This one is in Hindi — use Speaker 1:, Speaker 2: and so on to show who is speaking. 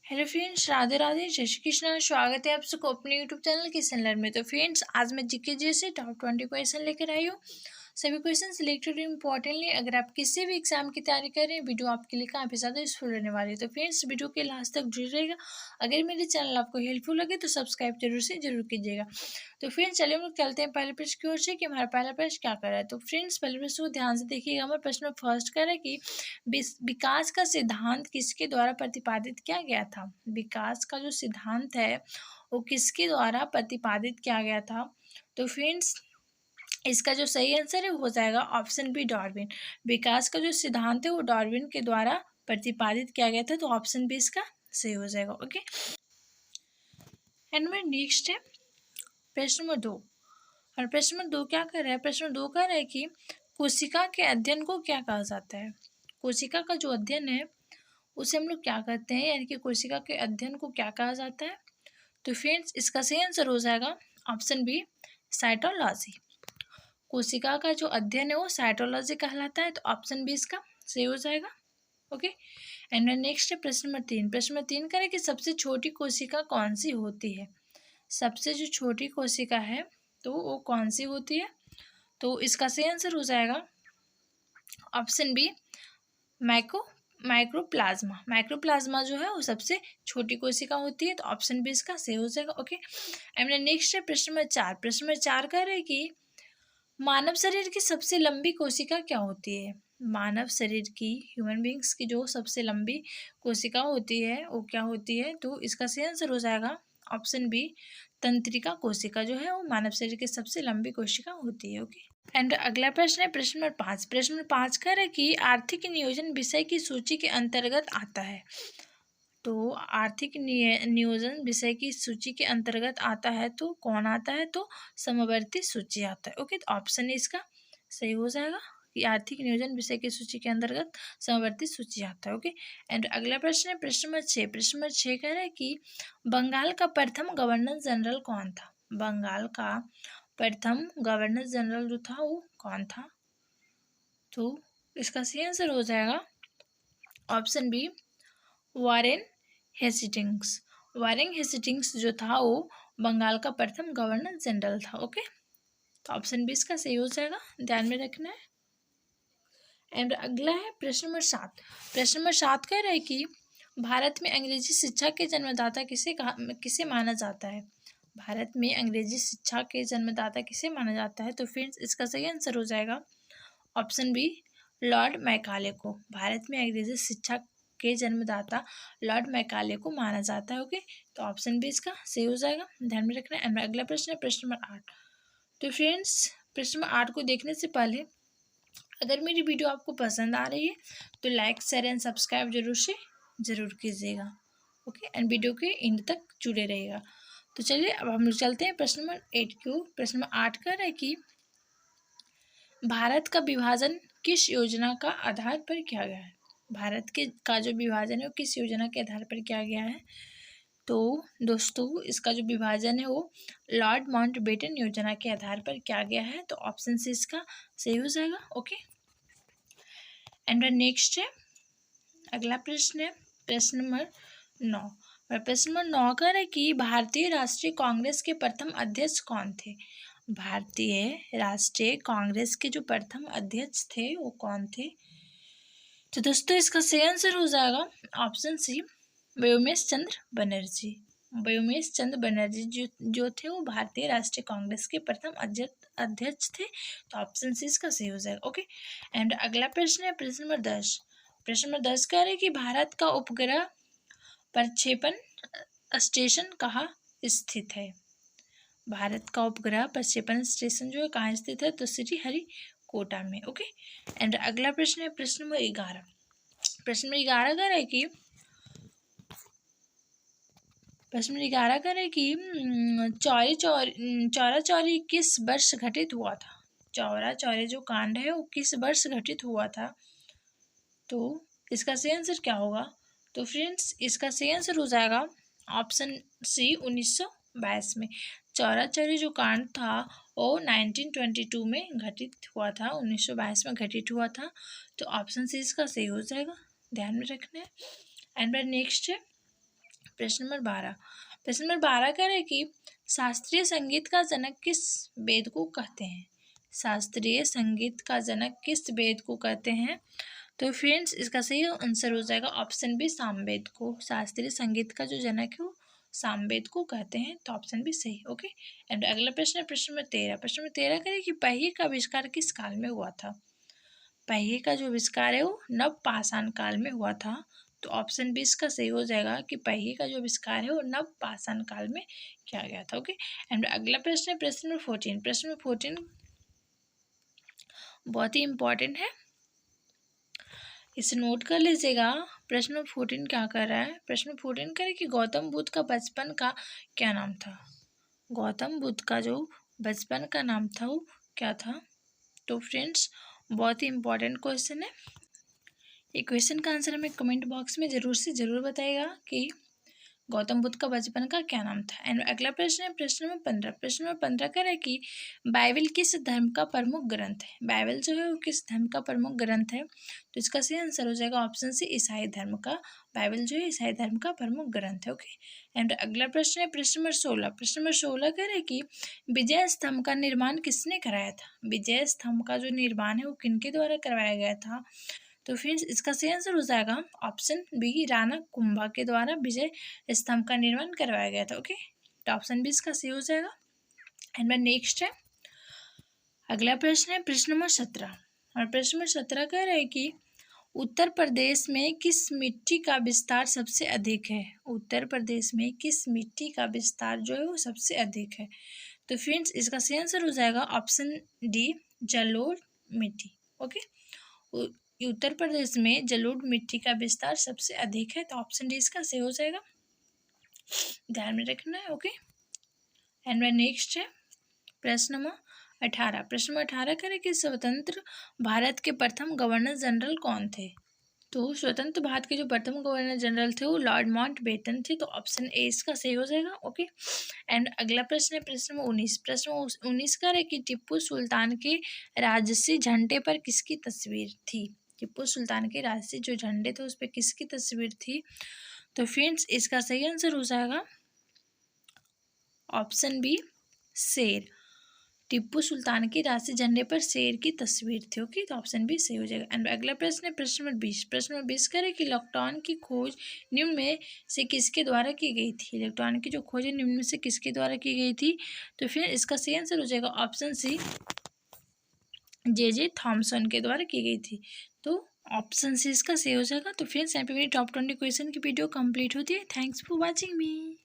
Speaker 1: हेलो फ्रेंड्स, राधे राधे, जय श्री कृष्णा। स्वागत है आप सबको अपने यूट्यूब चैनल किसन लर्न में। तो फ्रेंड्स, आज मैं जीके जैसे टॉप 20 क्वेश्चन लेकर आई हूँ। सभी क्वेश्चन सिलेक्टेड इंपॉर्टेंटली। अगर आप किसी भी एग्जाम की तैयारी कर रहे हैं, वीडियो आपके लिए काफ़ी ज़्यादा यूजफुल रहने वाली है। तो फ्रेंड्स, वीडियो के लास्ट तक जुड़े रहेगा। अगर मेरे चैनल आपको हेल्पफुल लगे तो सब्सक्राइब जरूर कीजिएगा। तो फ्रेंड्स, चलिए हम लोग चलते हैं पहले प्रश्न की ओर से कि हमारा पहला प्रश्न क्या कर रहा है। तो फ्रेंड्स, पहले प्रश्न को ध्यान से देखिएगा। हमारे प्रश्न में फर्स्ट कर है कि विकास का सिद्धांत किसके द्वारा प्रतिपादित किया गया था। विकास का जो सिद्धांत है वो किसके द्वारा प्रतिपादित किया गया था। तो फ्रेंड्स, इसका जो सही आंसर है हो जाएगा ऑप्शन बी, डार्विन। विकास का जो सिद्धांत है वो डार्विन के द्वारा प्रतिपादित किया गया था। तो ऑप्शन बी इसका सही हो जाएगा। ओके, एंड में नेक्स्ट है प्रश्न नंबर 2। और प्रश्न नंबर 2 क्या कर रहा है? प्रश्न नंबर 2 कह रहा है कि कोशिका के अध्ययन को क्या कहा जाता है। कोशिका का जो अध्ययन है उसे हम लोग क्या कहते हैं, यानी कि कोशिका के अध्ययन को क्या कहा जाता है। तो फ्रेंड्स, इसका सही आंसर हो जाएगा ऑप्शन बी, साइटोलॉजी। कोशिका का जो अध्ययन है वो साइटोलॉजी कहलाता है। तो ऑप्शन बी इसका सही हो जाएगा। ओके, एंड नेक्स्ट है प्रश्न नंबर 3। प्रश्न नंबर 3 करें कि सबसे छोटी कोशिका कौन सी होती है। सबसे जो छोटी कोशिका है तो वो कौन सी होती है। तो इसका सही आंसर हो जाएगा ऑप्शन बी, माइक्रोप्लाज्मा। माइक्रोप्लाज्मा जो है वो सबसे छोटी कोशिका होती है। तो ऑप्शन बी इसका सही हो जाएगा। ओके, एंड नेक्स्ट है प्रश्न नंबर 4। प्रश्न नंबर 4 कह रहे हैं कि मानव शरीर की सबसे लंबी कोशिका क्या होती है। मानव शरीर की, ह्यूमन बींग्स की जो सबसे लंबी कोशिका होती है वो क्या होती है। तो इसका सही आंसर हो जाएगा ऑप्शन बी, तंत्रिका कोशिका जो है वो मानव शरीर की सबसे लंबी कोशिका होती है। ओके, एंड अगला प्रश्न है प्रश्न नंबर 5। प्रश्न नंबर 5 कह रहा है कि आर्थिक नियोजन विषय की सूची के अंतर्गत आता है। तो आर्थिक नियोजन विषय की सूची के अंतर्गत आता है तो कौन आता है। तो समवर्ती सूची आता है। ओके, तो ऑप्शन इसका सही हो जाएगा कि आर्थिक नियोजन विषय की सूची के अंतर्गत समवर्ती सूची आता है। ओके, एंड अगला प्रश्न है प्रश्न नंबर 6। प्रश्न नंबर 6 कह रहा है कि बंगाल का प्रथम गवर्नर जनरल कौन था। बंगाल का प्रथम गवर्नर जनरल जो था वो कौन था। तो इसका सही आंसर हो जाएगा option B, Warren Hastings. Warren Hastings जो था वो बंगाल का प्रथम गवर्नर जनरल था। ओके, तो ऑप्शन बी इसका सही हो जाएगा, ध्यान में रखना है। एंड अगला है प्रश्न नंबर 7। प्रश्न नंबर 7 कह रहा है कि भारत में अंग्रेजी शिक्षा के जन्मदाता किसे माना जाता है। भारत में अंग्रेजी शिक्षा के जन्मदाता किसे माना जाता है। तो फ्रेंड्स, इसका सही आंसर हो जाएगा ऑप्शन बी, लॉर्ड मैकाले को। भारत में अंग्रेजी शिक्षा के जन्मदाता लॉर्ड मैकाले को माना जाता है। ओके, तो ऑप्शन बी इसका सही हो जाएगा, ध्यान में रखना है। अगला प्रश्न है प्रश्न नंबर 8। तो फ्रेंड्स, प्रश्न नंबर 8 को देखने से पहले अगर मेरी वीडियो आपको पसंद आ रही है तो लाइक, शेयर एंड सब्सक्राइब जरूर कीजिएगा। ओके, एंड वीडियो के एंड तक जुड़े रहिएगा। तो चलिए अब हम लोग चलते हैं प्रश्न नंबर 8 को। प्रश्न नंबर 8 कह रहा है कि भारत का विभाजन किस योजना का आधार पर किया गया है। भारत के का जो विभाजन है वो किस योजना के आधार पर किया गया है। तो दोस्तों, इसका जो विभाजन है वो लॉर्ड माउंटबेटन योजना के आधार पर किया गया है। तो ऑप्शन सी इसका सही हो जाएगा। ओके, एंड नेक्स्ट है अगला प्रश्न है प्रश्न नंबर 9। और प्रश्न नंबर 9 कह रहा है कि भारतीय राष्ट्रीय कांग्रेस के प्रथम अध्यक्ष कौन थे। भारतीय राष्ट्रीय कांग्रेस के जो प्रथम अध्यक्ष थे वो कौन थे। तो दोस्तों, इसका सही आंसर हो जाएगा ऑप्शन सी, व्योमेश चंद्र बनर्जी। व्योमेश चंद्र बनर्जी जो थे वो भारतीय राष्ट्रीय कांग्रेस के प्रथम अध्यक्ष थे। तो ऑप्शन सी इसका सही हो जाएगा। ओके, एंड अगला प्रश्न है प्रश्न नंबर 10। प्रश्न नंबर 10 कह रहे हैं कि भारत का उपग्रह प्रक्षेपण स्टेशन कहाँ स्थित है। भारत का उपग्रह प्रक्षेपण स्टेशन जो है कहाँ स्थित है। तो श्रीहरिकोटा में। ओके, एंड अगला प्रश्न है प्रश्न नंबर 11। प्रश्न नंबर 11 कह रहा है कि चौरा चौरी किस वर्ष घटित हुआ था। चौरा चौरी जो कांड है वो किस वर्ष घटित हुआ था। तो इसका सही आंसर क्या होगा। तो फ्रेंड्स, इसका सही आंसर हो जाएगा ऑप्शन सी, 1922 में। चौरा चौरी जो कांड था वो 1922 में घटित हुआ था, 1922 में घटित हुआ था। तो ऑप्शन सी इसका सही हो जाएगा, ध्यान में रखना है। एंड नेक्स्ट है प्रश्न नंबर 12, प्रश्न नंबर 12 कह रहे कि शास्त्रीय संगीत का जनक किस वेद को कहते हैं? शास्त्रीय संगीत का जनक किस वेद को कहते हैं? तो फ्रेंड्स इसका सही आंसर हो जाएगा ऑप्शन बी सामवेद को। शास्त्रीय संगीत का जो जनक है वो सामवेद को कहते हैं, तो ऑप्शन बी सही। ओके, एंड अगला प्रश्न है प्रश्न नंबर 13, प्रश्न नंबर 13 करें कि पहिए का आविष्कार किस काल में हुआ था? पहिए का जो आविष्कार है वो नवपाषाण काल में हुआ था, तो ऑप्शन बी इसका सही हो जाएगा कि पहिए का जो आविष्कार है वो नवपाषाण काल में किया गया था। ओके, एंड अगला प्रश्न है प्रश्न नंबर 14, प्रश्न नंबर 14 बहुत ही इंपॉर्टेंट है, इसे नोट कर लीजिएगा। प्रश्न नंबर 14 क्या कर रहा है? प्रश्न नंबर 14 करे कि गौतम बुद्ध का बचपन का क्या नाम था? गौतम बुद्ध का जो बचपन का नाम था वो क्या था? तो फ्रेंड्स बहुत ही इंपॉर्टेंट क्वेश्चन है, ये क्वेश्चन का आंसर हमें कमेंट बॉक्स में ज़रूर से ज़रूर बताइएगा कि गौतम बुद्ध का बचपन का क्या नाम था। एंड अगला प्रश्न है प्रश्न नंबर 15, प्रश्न नंबर 15 कह रहा है कि बाइबल किस धर्म का प्रमुख ग्रंथ है? बाइबल जो है वो किस धर्म का प्रमुख ग्रंथ है? तो इसका सही आंसर हो जाएगा ऑप्शन सी ईसाई धर्म का। बाइबल जो है ईसाई धर्म का प्रमुख ग्रंथ है। ओके, एंड अगला प्रश्न है प्रश्न नंबर 16, प्रश्न नंबर 16 कह रहे हैं कि विजय स्तंभ का निर्माण किसने कराया था? विजय स्तंभ का जो निर्माण है वो किनके द्वारा करवाया गया था? तो फ्रेंड्स इसका सही आंसर हो जाएगा ऑप्शन बी राणा कुंभा के द्वारा विजय स्तंभ का निर्माण करवाया गया था। ओके, तो ऑप्शन बी इसका सही हो जाएगा। एंड मैं नेक्स्ट है अगला प्रश्न है प्रश्न नंबर 17, और प्रश्न नंबर 17 कह रहे हैं कि उत्तर प्रदेश में किस मिट्टी का विस्तार सबसे अधिक है? उत्तर प्रदेश में किस मिट्टी का विस्तार जो है वो सबसे अधिक है? तो फ्रेंड्स इसका सही आंसर हो जाएगा ऑप्शन डी जलोढ़ मिट्टी। ओके, उत्तर प्रदेश में जलोढ़ मिट्टी का विस्तार सबसे अधिक है, तो ऑप्शन डी इसका सही हो जाएगा, ध्यान में रखना है। ओके, एंड मैं नेक्स्ट है प्रश्न नंबर 18, प्रश्न नंबर 18 करें कि स्वतंत्र भारत के प्रथम गवर्नर जनरल कौन थे? तो स्वतंत्र भारत के जो प्रथम गवर्नर जनरल थे वो लॉर्ड माउंटबेटन थे, तो ऑप्शन ए इसका सही हो जाएगा। ओके, एंड अगला प्रश्न है प्रश्न नंबर 19, प्रश्न नंबर 19 का है कि टिप्पू सुल्तान के राजसी झंडे पर किसकी तस्वीर थी? टिप्पू सुल्तान के राजसी जो झंडे थे उस पर किसकी तस्वीर थी? तो फ्रेंड्स इसका सही आंसर हो जाएगा ऑप्शन बी शेर। टिप्पू सुल्तान की राजसी झंडे पर शेर की तस्वीर थी। ओके, तो ऑप्शन बी सही हो जाएगा। एंड अगला प्रश्न है प्रश्न नंबर 20, प्रश्न नंबर 20 करें कि इलेक्ट्रॉन की खोज निम्न में से किसके द्वारा की गई थी? इलेक्ट्रॉन की जो खोज है निम्न में से किसके द्वारा की गई थी? तो फिर इसका सही आंसर हो जाएगा ऑप्शन सी जे थॉमसन के द्वारा की गई थी, तो ऑप्शन सी इसका सही हो जाएगा। तो फ्रेंड्स यहाँ पे मेरी टॉप 20 क्वेश्चन की वीडियो कंप्लीट होती है। Thanks for watching me.